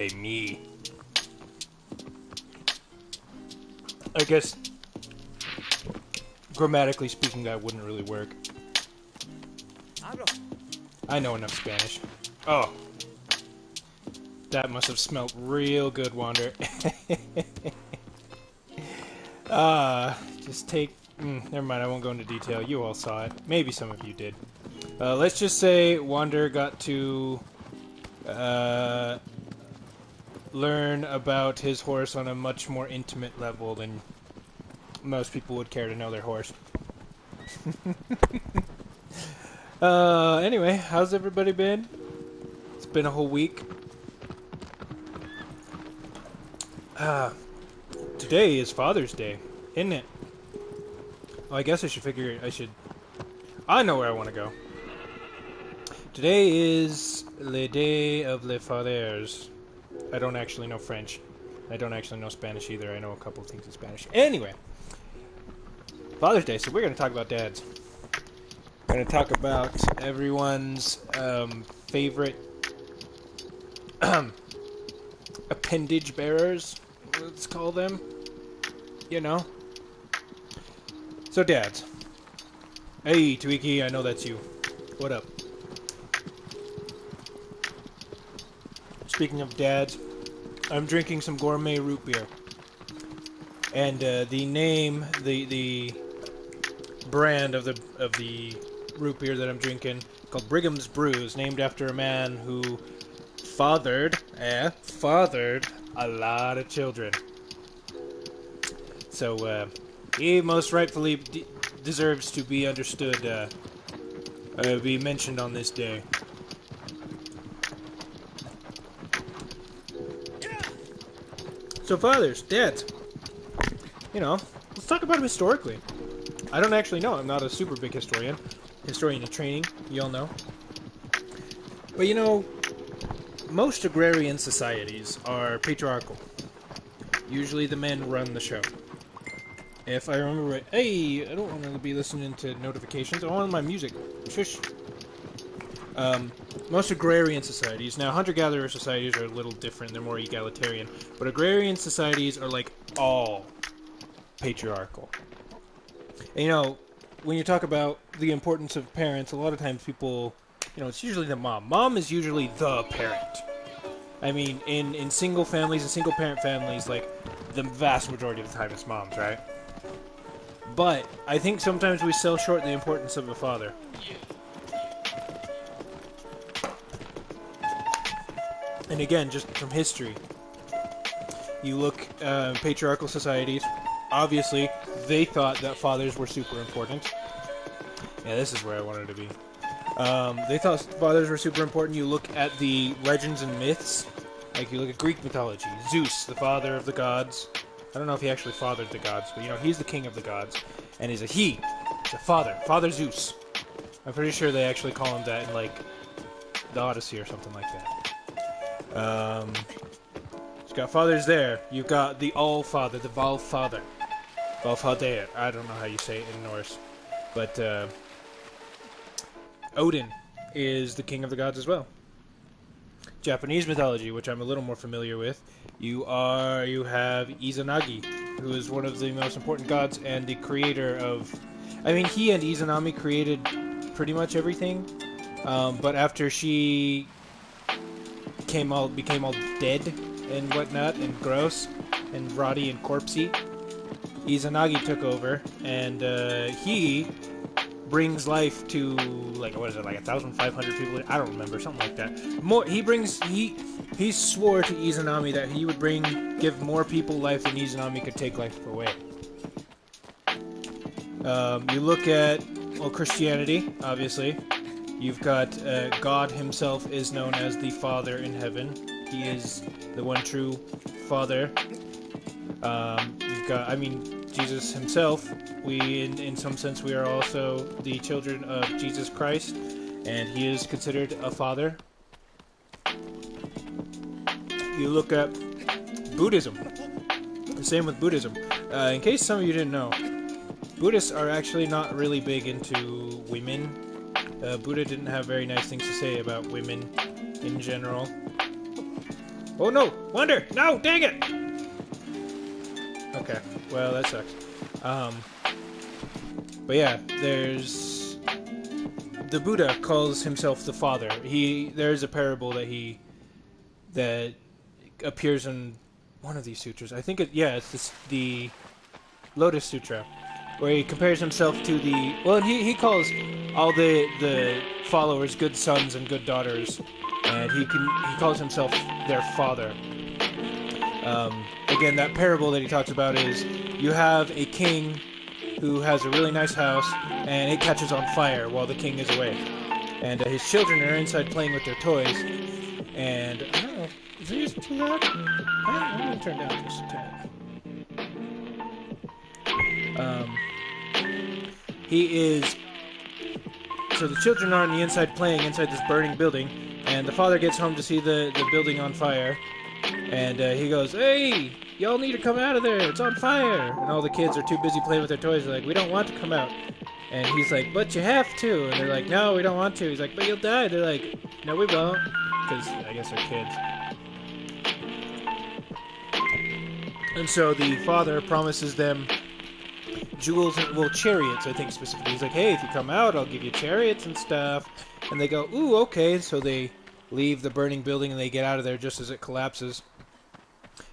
Hey, me. I guess, grammatically speaking, that wouldn't really work. I know enough Spanish. Oh, that must have smelt real good, Wander. Just take... never mind, I won't go into detail. You all saw it. Maybe some of you did. Let's just say Wander got to learn about his horse on a much more intimate level than most people would care to know their horse. Anyway, how's everybody been? It's been a whole week. Today is Father's Day, isn't it? Well, I guess I should figure... I know where I want to go. Today is Le Day of les Fathers. I don't actually know French. I don't actually know Spanish either. I know a couple of things in Spanish. Anyway, Father's Day, so we're going to talk about dads. We're going to talk about everyone's favorite appendage bearers, let's call them. You know. So, dads. Hey, Tweaky, I know that's you. What up? Speaking of dads, I'm drinking some gourmet root beer. And the name, the brand of the root beer that I'm drinking, called Brigham's Brews, named after a man who fathered a lot of children. So he most rightfully deserves to be understood, be mentioned on this day. So fathers, dads, you know, let's talk about them historically. I don't actually know. I'm not a super big historian. Historian in training, you all know. But you know, most agrarian societies are patriarchal. Usually the men run the show. If I remember right... Hey, I don't want to be listening to notifications. I want my music. Shush. Most agrarian societies... Now, hunter-gatherer societies are a little different. They're more egalitarian. But agrarian societies are, like, all patriarchal. And, you know, when you talk about the importance of parents, a lot of times people... You know, it's usually the mom. Mom is usually the parent. I mean, in single families and single-parent families, like, the vast majority of the time it's moms, right? But I think sometimes we sell short the importance of a father. And again, just from history, you look patriarchal societies, obviously, they thought that fathers were super important. Yeah, this is where I wanted to be. They thought fathers were super important. You look at the legends and myths, like you look at Greek mythology, Zeus, the father of the gods. I don't know if he actually fathered the gods, but you know, he's the king of the gods. And he's a he. He's a father. Father Zeus. I'm pretty sure they actually call him that in, like, the Odyssey or something like that. You've got fathers there. You've got the All-Father, the Valfather. Valfader. I don't know how you say it in Norse. But, Odin is the king of the gods as well. Japanese mythology, which I'm a little more familiar with, you have Izanagi, who is one of the most important gods and the creator of... I mean, he and Izanami created pretty much everything, but after she became all dead and whatnot, and gross, and rotty and corpsey, Izanagi took over, and he brings life to, like, what is it, like 1,500 people? I don't remember, something like that. He swore to Izanami that he would give more people life than Izanami could take life away. You look at, well, Christianity, obviously. You've got God himself is known as the Father in heaven. He is the one true Father. You've got, I mean, Jesus himself. We, in some sense, we are also the children of Jesus Christ, and he is considered a father. You look at Buddhism. The same with Buddhism. In case some of you didn't know, Buddhists are actually not really big into women. Buddha didn't have very nice things to say about women in general. Oh no! Wonder! No! Dang it! Okay. Well, that sucks. But yeah, there's... The Buddha calls himself the Father. There's a parable that appears in one of these sutras. I think it's the Lotus Sutra, where he compares himself to the... Well, he calls all the followers good sons and good daughters, and he calls himself their father. Again, that parable that he talks about is you have a king who has a really nice house, and it catches on fire while the king is away. And his children are inside playing with their toys, and... I don't know, is this too loud? I'm going to turn down just a tad. So the children are on the inside playing inside this burning building, and the father gets home to see the building on fire, and he goes, "Hey, y'all need to come out of there, it's on fire!" And all the kids are too busy playing with their toys, they're like, "We don't want to come out." And he's like, "But you have to." And they're like, "No, we don't want to." He's like, "But you'll die." They're like, "No, we won't." Because I guess they're kids. And so the father promises them jewels and, well, chariots, I think specifically. He's like, "Hey, if you come out, I'll give you chariots and stuff." And they go, "Ooh, okay." So they leave the burning building and they get out of there just as it collapses.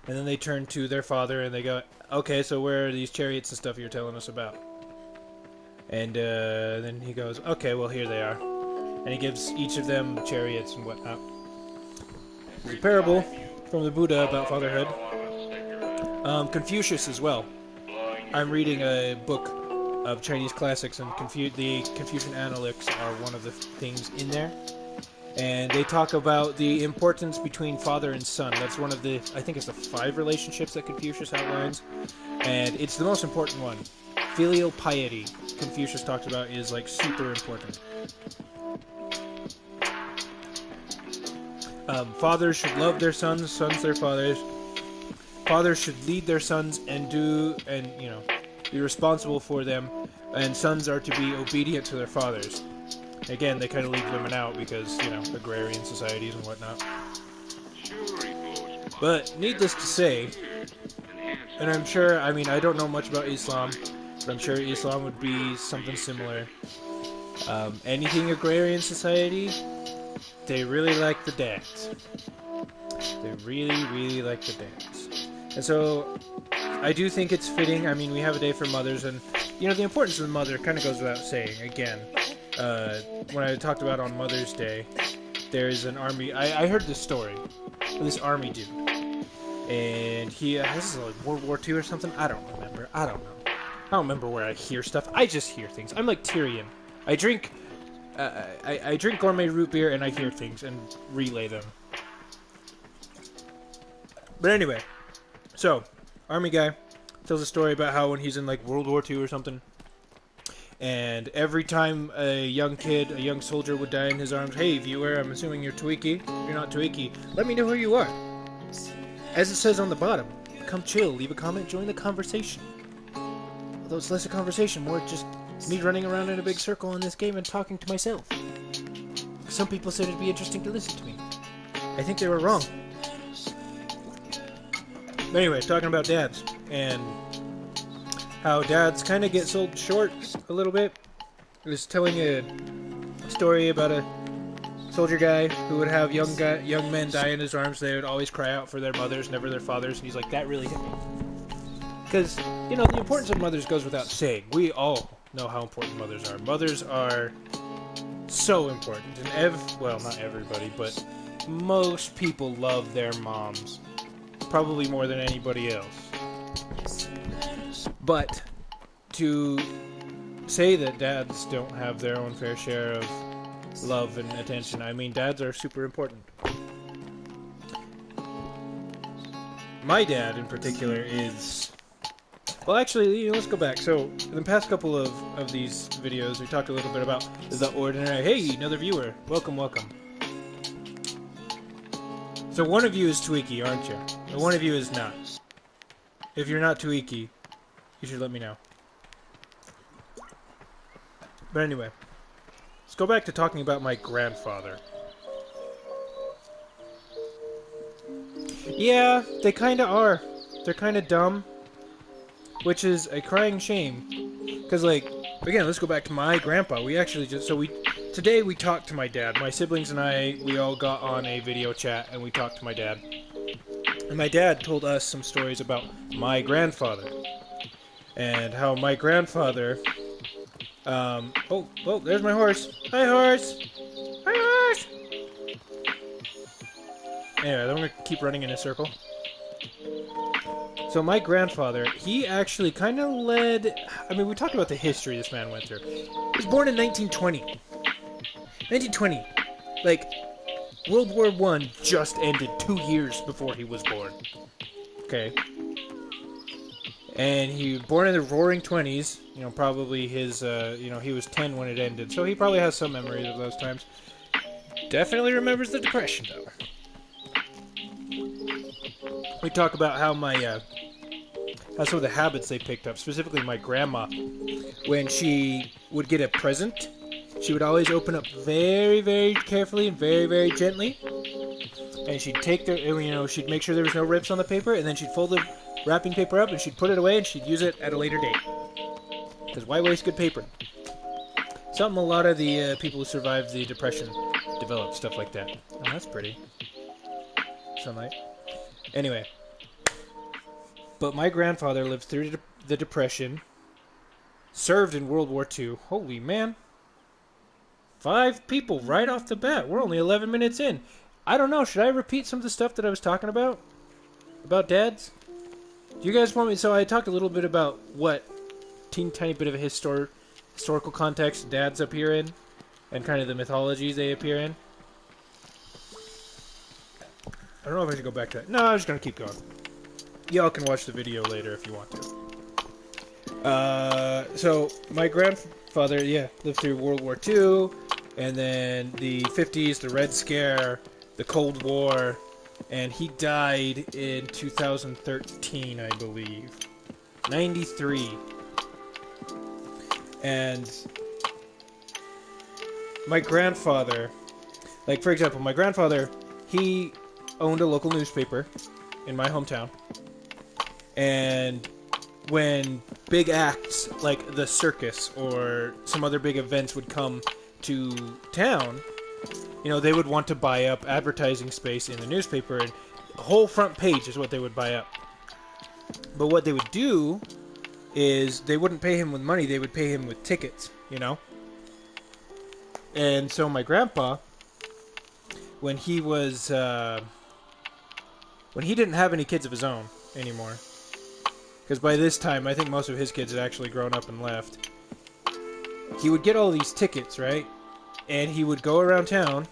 And then they turn to their father and they go, "Okay, so where are these chariots and stuff you're telling us about?" And then he goes, "Okay, well, here they are." And he gives each of them chariots and whatnot. There's a parable from the Buddha about fatherhood. Confucius as well. I'm reading a book of Chinese classics, and the Confucian Analects are one of the things in there. And they talk about the importance between father and son. That's one of the, I think it's the 5 relationships that Confucius outlines. And it's the most important one. Filial piety, Confucius talks about, is like super important. Fathers should love their sons, sons their fathers. Fathers should lead their sons and be responsible for them, and sons are to be obedient to their fathers. Again, they kind of leave women out because, agrarian societies and whatnot. But needless to say, and I'm sure, I don't know much about Islam, but I'm sure Islam would be something similar. Anything agrarian society, they really like the dads. They really, really like the dads. And so, I do think it's fitting. We have a day for mothers, and, the importance of the mother kind of goes without saying. Again, when I talked about on Mother's Day, there's an army... I heard this story of this army dude. And this is like World War II or something? I don't remember. I don't know. I don't remember where I hear stuff. I just hear things. I'm like Tyrion. I drink gourmet root beer, and I hear things and relay them. But anyway, so, army guy tells a story about how when he's in like World War II or something, and every time a young soldier would die in his arms, "Hey viewer, I'm assuming you're Twiki. If you're not Twiki, let me know who you are. As it says on the bottom, come chill, leave a comment, join the conversation." Although it's less a conversation, more just me running around in a big circle in this game and talking to myself. Some people said it'd be interesting to listen to me. I think they were wrong. But anyway, talking about dads, and how dads kind of get sold short a little bit. I was telling a story about a soldier guy who would have young men die in his arms. They would always cry out for their mothers, never their fathers, and he's like, that really hit me. Because, the importance of mothers goes without saying. We all know how important mothers are. Mothers are so important, and not everybody, but most people love their moms. Probably more than anybody else. But to say that dads don't have their own fair share of love and attention, dads are super important. My dad in particular is... Well, actually, let's go back. So, in the past couple of these videos, we talked a little bit about the ordinary... Hey, another viewer. Welcome, welcome. So one of you is Twiki, aren't you? And one of you is not. If you're not Twiki, you should let me know. But anyway, let's go back to talking about my grandfather. Yeah, they kind of are. They're kind of dumb, which is a crying shame. Because, like, again, let's go back to my grandpa. We actually just, today we talked to my dad. My siblings and I, we all got on a video chat and we talked to my dad. And my dad told us some stories about my grandfather. And how my grandfather, oh, there's my horse. Hi, horse. Hi, horse. Anyway, I'm going to keep running in a circle. So my grandfather, he actually kind of led... I mean, we talked about the history this man went through. He was born in 1920. 1920. Like, World War I just ended 2 years before he was born. Okay. And he was born in the roaring 20s. You know, probably his, he was 10 when it ended. So he probably has some memories of those times. Definitely remembers the Depression, though. We talk about how how some of the habits they picked up, specifically my grandma. When she would get a present, she would always open up very, very carefully and very, very gently. And she'd take she'd make sure there was no rips on the paper, and then she'd fold the wrapping paper up and she'd put it away and she'd use it at a later date. Because why waste good paper? Something a lot of the people who survived the Depression developed, stuff like that. Oh, that's pretty. Sunlight. Anyway. But my grandfather lived through the Depression, served in World War II. Holy man. 5 people right off the bat. We're only 11 minutes in. I don't know. Should I repeat some of the stuff that I was talking about? About dads? Do you guys want me... So I talked a little bit about what teeny tiny bit of a historical context dads appear in, and kind of the mythologies they appear in. I don't know if I should go back to that. No, I'm just going to keep going. Y'all can watch the video later if you want to. So my grandfather, lived through World War II, and then the 50s, the Red Scare, the Cold War, and he died in 2013, I believe. 93. And my grandfather, like, for example, my grandfather, he owned a local newspaper in my hometown. And when big acts like the circus or some other big events would come to town, they would want to buy up advertising space in the newspaper, and the whole front page is what they would buy up. But what they would do is they wouldn't pay him with money, they would pay him with tickets, And so my grandpa, when he was, when he didn't have any kids of his own anymore, because by this time, I think most of his kids had actually grown up and left. He would get all these tickets, right? And he would go around town,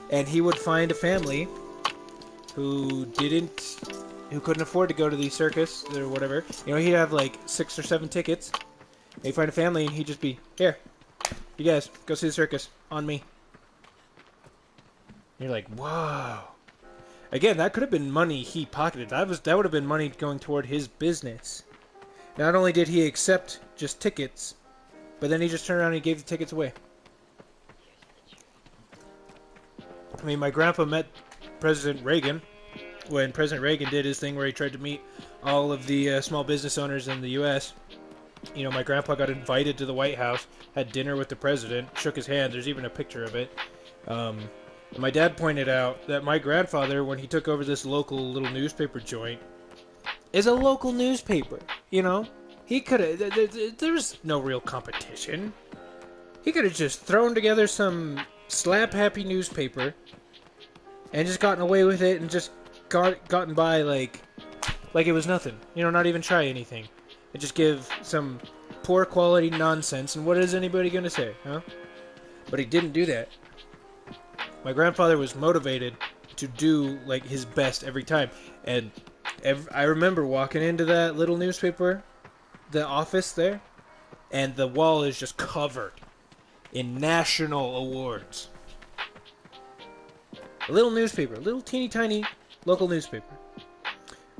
and he would find a family who couldn't afford to go to the circus or whatever. He'd have like 6 or 7 tickets. And he'd find a family, and he'd just be, here, you guys, go see the circus, on me. And you're like, whoa. Again, that could have been money he pocketed. That would have been money going toward his business. Not only did he accept just tickets, but then he just turned around and he gave the tickets away. I mean, my grandpa met President Reagan when President Reagan did his thing where he tried to meet all of the small business owners in the U.S. My grandpa got invited to the White House, had dinner with the president, shook his hand. There's even a picture of it. My dad pointed out that my grandfather, when he took over this local little newspaper joint, is a local newspaper, He could have... There was no real competition. He could have just thrown together some slap-happy newspaper and just gotten away with it and just gotten by like it was nothing. Not even try anything. And just give some poor quality nonsense, and what is anybody going to say, huh? But he didn't do that. My grandfather was motivated to do, like, his best every time. And I remember walking into that little newspaper, the office there, and the wall is just covered in national awards. A little newspaper, a little teeny tiny local newspaper.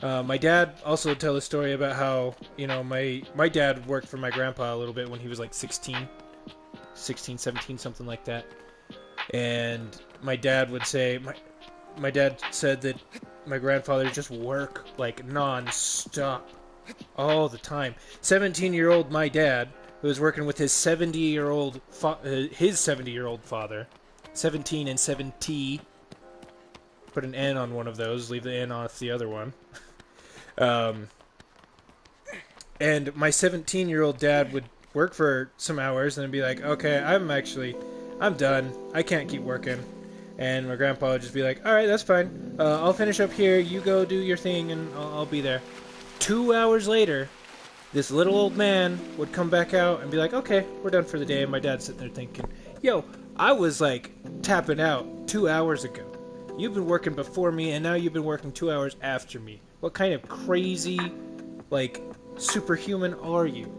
My dad also tell a story about how, my dad worked for my grandpa a little bit when he was like 16, 17, something like that. And my dad would say, my dad said that my grandfather just work like non-stop all the time. 17-year-old my dad, who was working with his 70-year-old father, 17 and 70. Put an N on one of those, leave the N off the other one. And my 17-year-old dad would work for some hours and then be like, okay, I'm done. I can't keep working. And my grandpa would just be like, alright, that's fine. I'll finish up here. You go do your thing and I'll be there. 2 hours later, this little old man would come back out and be like, okay, we're done for the day. And my dad's sitting there thinking, yo, I was like tapping out 2 hours ago. You've been working before me and now you've been working 2 hours after me. What kind of crazy, like, superhuman are you?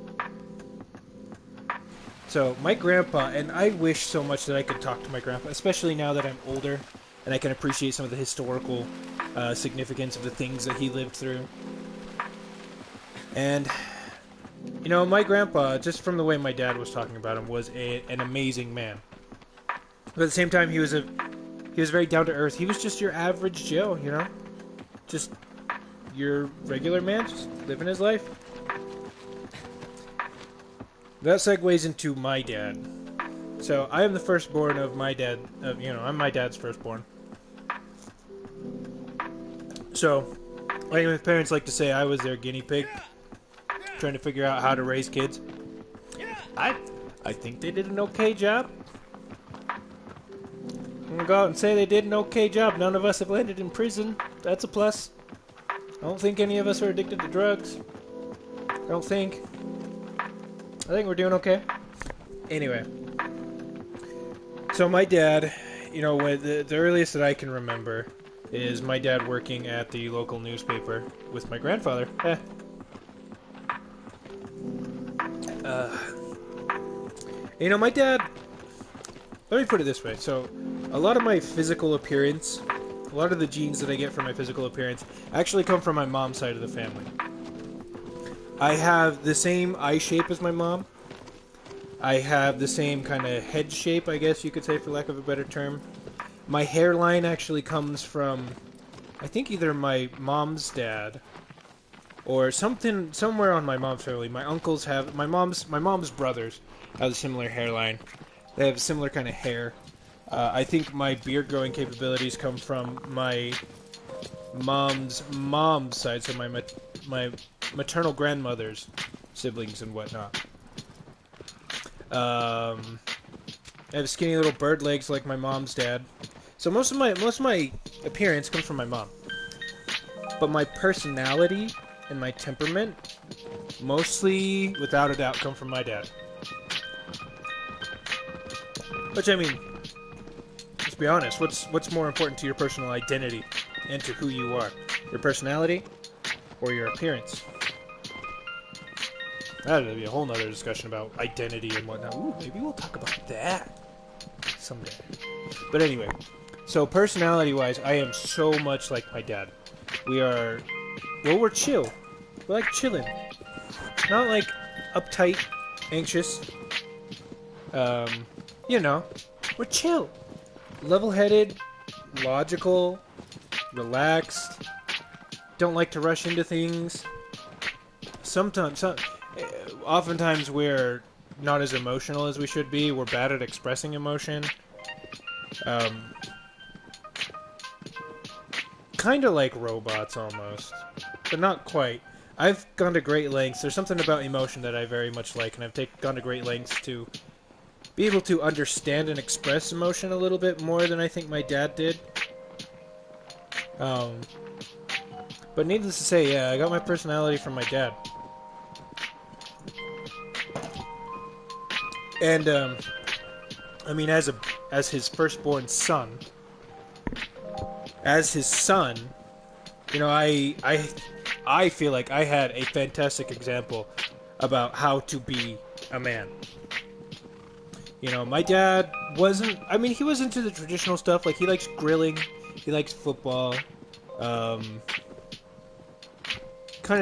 So, my grandpa, and I wish so much that I could talk to my grandpa, especially now that I'm older and I can appreciate some of the historical significance of the things that he lived through. And, you know, my grandpa, just from the way my dad was talking about him, was an amazing man. But at the same time, he was very down to earth. He was just your average Joe, you know? Just your regular man, just living his life. That segues into my dad. So, I am the firstborn of my dad. I'm my dad's firstborn. So, like my parents like to say, I was their guinea pig. Trying to figure out how to raise kids. I think they did an okay job. I'm gonna go out and say they did an okay job. None of us have landed in prison. That's a plus. I don't think any of us are addicted to drugs. I think we're doing okay. Anyway. So my dad, you know, the earliest that I can remember is my dad working at the local newspaper with my grandfather. You know, my dad... Let me put it this way. So, a lot of my physical appearance, a lot of the genes that I get from my physical appearance, actually come from my mom's side of the family. I have the same eye shape as my mom. I have the same kind of head shape, I guess you could say, for lack of a better term. My hairline actually comes from, I think, either my mom's dad or somewhere on my mom's family. My uncles have, my mom's brothers have a similar hairline. They have a similar kind of hair. I think my beard growing capabilities come from my mom's side, so my maternal grandmother's siblings and whatnot. I have skinny little bird legs like my mom's dad. So most of my appearance comes from my mom. But my personality and my temperament, mostly, without a doubt, come from my dad. Which, I mean, let's be honest, what's more important to your personal identity and to who you are? Your personality or your appearance? That would be a whole nother discussion about identity and whatnot. Ooh, maybe we'll talk about that someday. But anyway, so personality-wise, I am so much like my dad. We're chill. We're like chilling. Not like uptight, anxious. You know, we're chill. Level-headed, logical, relaxed, don't like to rush into things. Oftentimes we're not as emotional as we should be. We're bad at expressing emotion. Kind of like robots almost, but not quite. I've gone to great lengths. There's something about emotion that I very much like, and I've gone to great lengths to be able to understand and express emotion a little bit more than I think my dad did. But needless to say, yeah, I got my personality from my dad. And, I mean, as his firstborn son, you know, I feel like I had a fantastic example about how to be a man. You know, my dad wasn't... I mean, he was into the traditional stuff. Like, he likes grilling. He likes football. Kind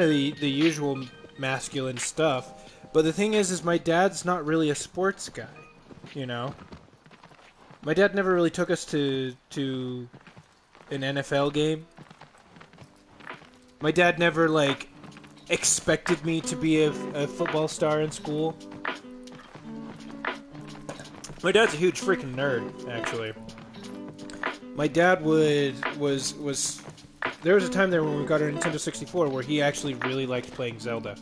of the usual masculine stuff. But the thing is my dad's not really a sports guy. You know? My dad never really took us to an NFL game. My dad never, like, expected me to be a football star in school. My dad's a huge freaking nerd, actually. My dad was there was a time there when we got our Nintendo 64 where he actually really liked playing Zelda.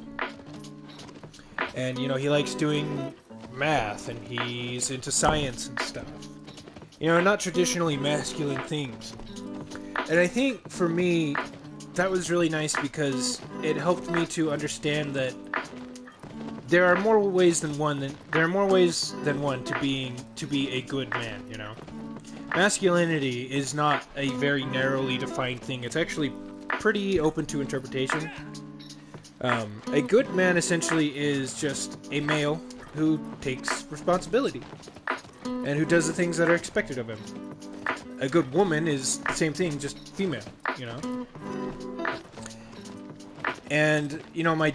And, you know, he likes doing math, and he's into science and stuff. You know, not traditionally masculine things. And I think, for me, that was really nice because it helped me to understand that there are more ways than one to be a good man, you know? Masculinity is not a very narrowly defined thing. It's actually pretty open to interpretation. A good man essentially is just a male who takes responsibility and who does the things that are expected of him. A good woman is the same thing, just female, you know? And, you know,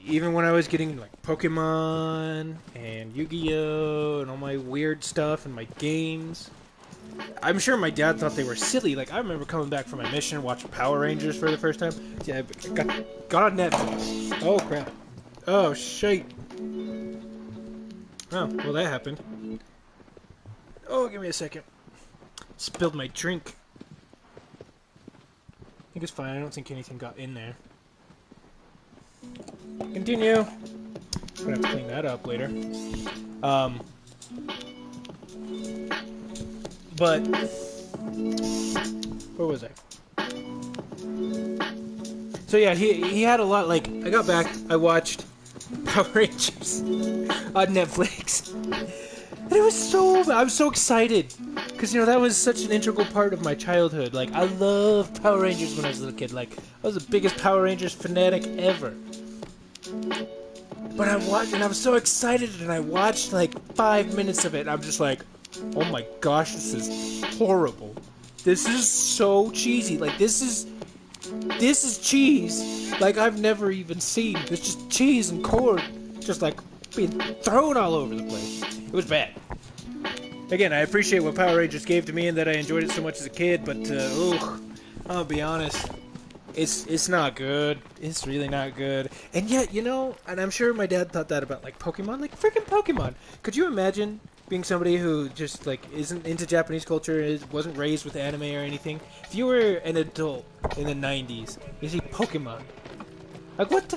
even when I was getting, like, Pokemon and Yu-Gi-Oh! And all my weird stuff and my games, I'm sure my dad thought they were silly. Like, I remember coming back from my mission, watching Power Rangers for the first time. Yeah, got on Netflix. Oh, crap. Oh, shit. Oh, well, that happened. Oh, give me a second. Spilled my drink. I think it's fine. I don't think anything got in there. Continue. I'm gonna have to clean that up later. But where was I? So yeah, he had a lot. Like, I got back, I watched Power Rangers on Netflix, and it was so. I was so excited because, you know, that was such an integral part of my childhood. Like, I loved Power Rangers when I was a little kid. Like, I was the biggest Power Rangers fanatic ever. But I watched, and I was so excited, and I watched like 5 minutes of it, and I'm just like, oh my gosh, this is horrible. This is so cheesy. Like, this is cheese like I've never even seen. It's just cheese and corn just like being thrown all over the place. It was bad. Again, I appreciate what Power Rangers gave to me and that I enjoyed it so much as a kid, but I'll be honest, it's not good. It's really not good. And yet, you know, and I'm sure my dad thought that about, like, Pokemon. Like, freaking Pokemon. Could you imagine being somebody who just, like, isn't into Japanese culture, wasn't raised with anime or anything? If you were an adult in the 90s, you see Pokemon. Like, what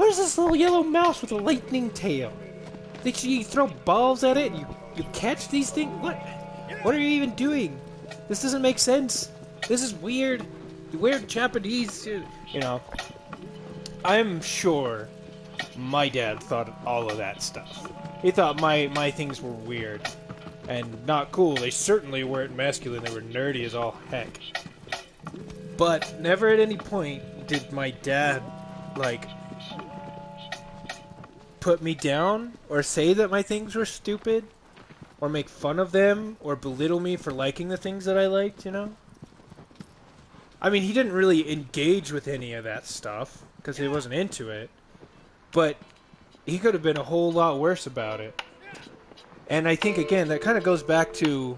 is this little yellow mouse with a lightning tail? You throw balls at it and you catch these things? What are you even doing? This doesn't make sense. This is weird. Weird Japanese, you know. I'm sure my dad thought all of that stuff. He thought my things were weird and not cool. They certainly weren't masculine. They were nerdy as all heck. But never at any point did my dad, like, put me down or say that my things were stupid or make fun of them or belittle me for liking the things that I liked, you know? I mean, he didn't really engage with any of that stuff because he wasn't into it, but he could have been a whole lot worse about it. And I think, again, that kind of goes back to,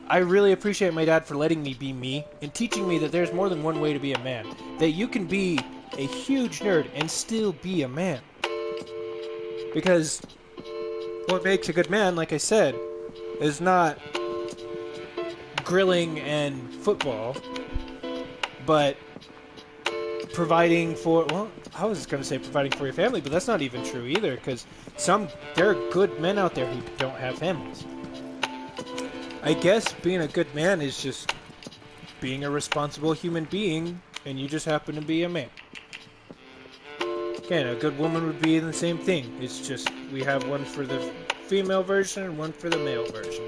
I really appreciate my dad for letting me be me and teaching me that there's more than one way to be a man. That you can be a huge nerd and still be a man. Because what makes a good man, like I said, is not grilling and football, but providing for, well, I was going to say providing for your family, but that's not even true either, because there are good men out there who don't have families. I guess being a good man is just being a responsible human being, and you just happen to be a man. Again, a good woman would be the same thing. It's just we have one for the female version and one for the male version.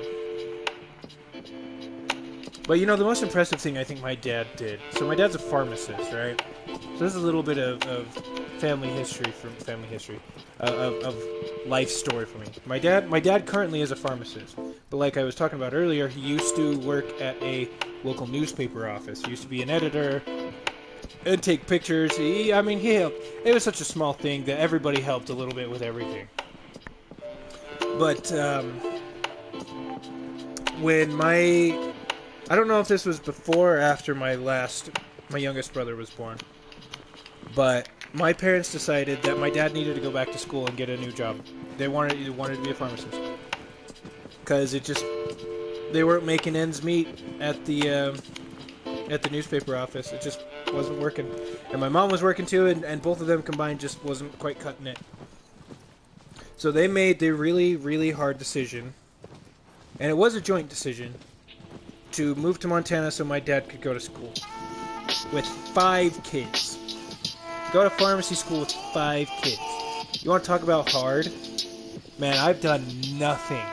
But, you know, the most impressive thing I think my dad did... So my dad's a pharmacist, right? So this is a little bit of family history of life story for me. My dad currently is a pharmacist. But like I was talking about earlier, he used to work at a local newspaper office. He used to be an editor and take pictures. He helped. It was such a small thing that everybody helped a little bit with everything. But when I don't know if this was before or after my last my youngest brother was born. But my parents decided that my dad needed to go back to school and get a new job. They wanted to be a pharmacist. Because they weren't making ends meet at the newspaper office. It just wasn't working. And my mom was working too, and both of them combined just wasn't quite cutting it. So they made the really, really hard decision, and it was a joint decision, to move to Montana so my dad could go to school. With 5 kids. Go to pharmacy school with 5 kids. You want to talk about hard? Man, I've done nothing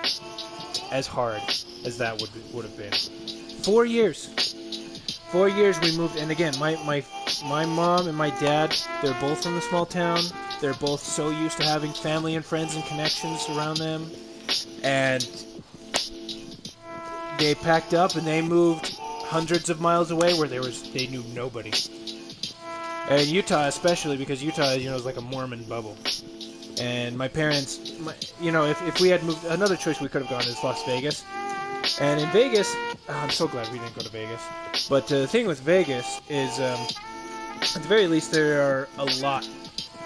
as hard as that would have been. 4 years. 4 years we moved, and again, my mom and my dad, they're both from a small town. They're both so used to having family and friends and connections around them, and they packed up and they moved hundreds of miles away where they knew nobody. And Utah especially, because Utah, is like a Mormon bubble. And my parents, if we had moved, another choice we could have gone is Las Vegas. And in Vegas, I'm so glad we didn't go to Vegas. But the thing with Vegas is, at the very least, there are a lot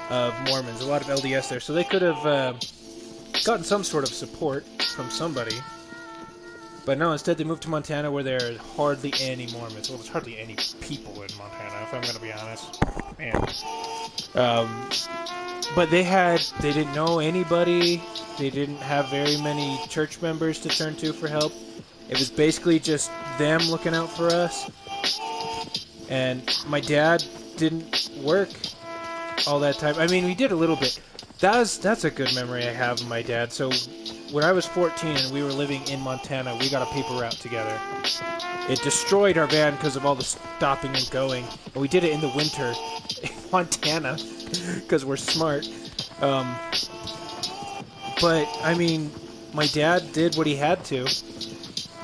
of Mormons, a lot of LDS there. So they could have gotten some sort of support from somebody. But no, instead they moved to Montana where there are hardly any Mormons. Well, there's hardly any people in Montana, if I'm going to be honest. Man. But they didn't know anybody. They didn't have very many church members to turn to for help. It was basically just them looking out for us. And my dad didn't work all that time. I mean, we did a little bit. That's a good memory I have of my dad. So when I was 14 and we were living in Montana, we got a paper route together. It destroyed our van because of all the stopping and going. And we did it in the winter in Montana because we're smart. But, I mean, my dad did what he had to.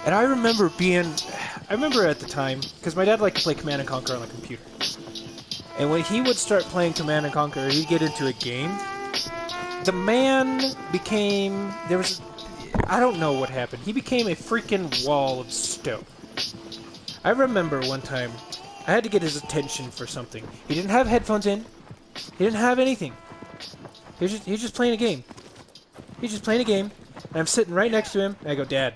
And I remember at the time, because my dad liked to play Command & Conquer on the computer. And when he would start playing Command & Conquer, he'd get into a game. The man became, I don't know what happened. He became a freaking wall of stone. I remember one time, I had to get his attention for something. He didn't have headphones in. He didn't have anything. He was just playing a game. He's just playing a game, and I'm sitting right next to him, and I go, Dad.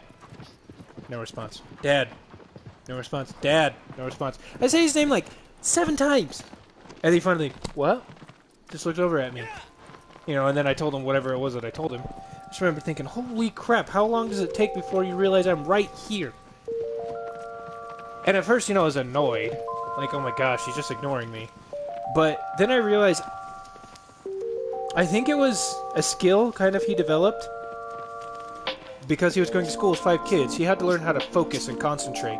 No response. Dad. No response. Dad. No response. I say his name like 7 times. And he finally, what? Just looked over at me. And then I told him whatever it was that I told him. I just remember thinking, holy crap, how long does it take before you realize I'm right here? And at first, I was annoyed. Like, oh my gosh, he's just ignoring me. But then I realized, I think it was a skill, kind of, he developed. Because he was going to school with 5 kids, he had to learn how to focus and concentrate.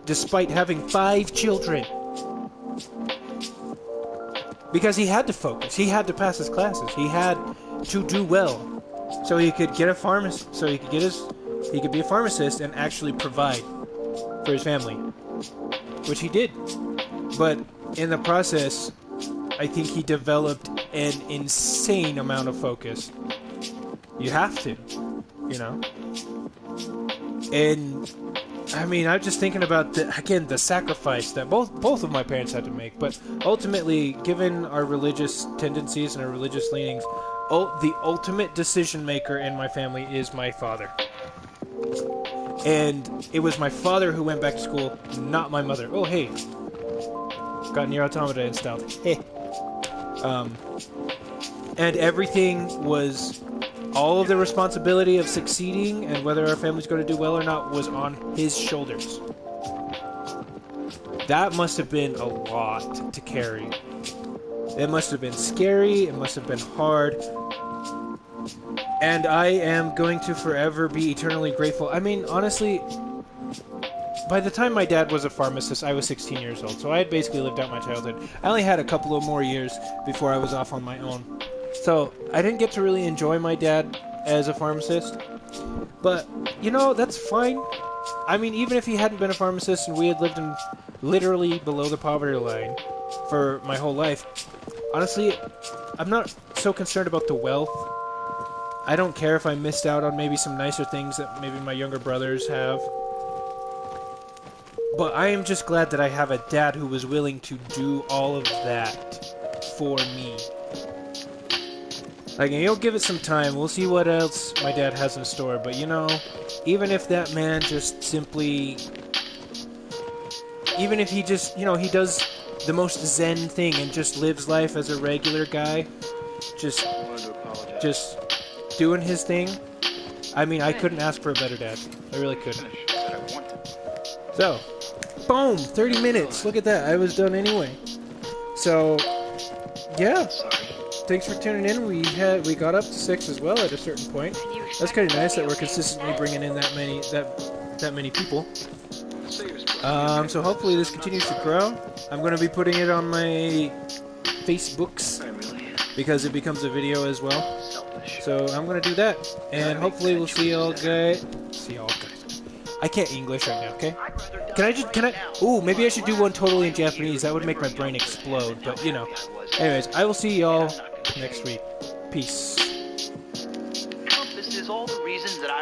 Despite having 5 children. Because he had to focus. He had to pass his classes. He had to do well. So he could get a pharmacist. So he could be a pharmacist and actually provide for his family. Which he did. But in the process, I think he developed an insane amount of focus. You have to. And I mean, I'm just thinking about the sacrifice that both of my parents had to make. But ultimately, given our religious tendencies and our religious leanings, the ultimate decision maker in my family is my father. And it was my father who went back to school, not my mother. Oh, hey. Got Nier Automata installed. Hey. And everything was... all of the responsibility of succeeding and whether our family's going to do well or not was on his shoulders. That must have been a lot to carry. It must have been scary. It must have been hard. And I am going to forever be eternally grateful. I mean, honestly, by the time my dad was a pharmacist, I was 16 years old. So I had basically lived out my childhood. I only had a couple of more years before I was off on my own. So, I didn't get to really enjoy my dad as a pharmacist. But, that's fine. I mean, even if he hadn't been a pharmacist and we had lived in literally below the poverty line for my whole life, honestly, I'm not so concerned about the wealth. I don't care if I missed out on maybe some nicer things that maybe my younger brothers have. But I am just glad that I have a dad who was willing to do all of that for me. Like, and you'll give it some time. We'll see what else my dad has in store. But, you know, even if that man just simply... Even if he just, you know, he does the most zen thing and just lives life as a regular guy, just doing his thing. I mean, I couldn't ask for a better dad. I really couldn't. So, boom, 30 minutes. Look at that. I was done anyway. So, yeah. Thanks for tuning in. We got up to 6 as well at a certain point. That's kind of nice that we're consistently bringing in that many people. So hopefully this continues to grow. I'm going to be putting it on my Facebooks because it becomes a video as well. So I'm going to do that, and hopefully we'll see y'all guys. I can't English right now, okay? Ooh, maybe I should do one totally in Japanese. That would make my brain explode, but you know. Anyways, I will see y'all next week. Peace. This is all the reasons that I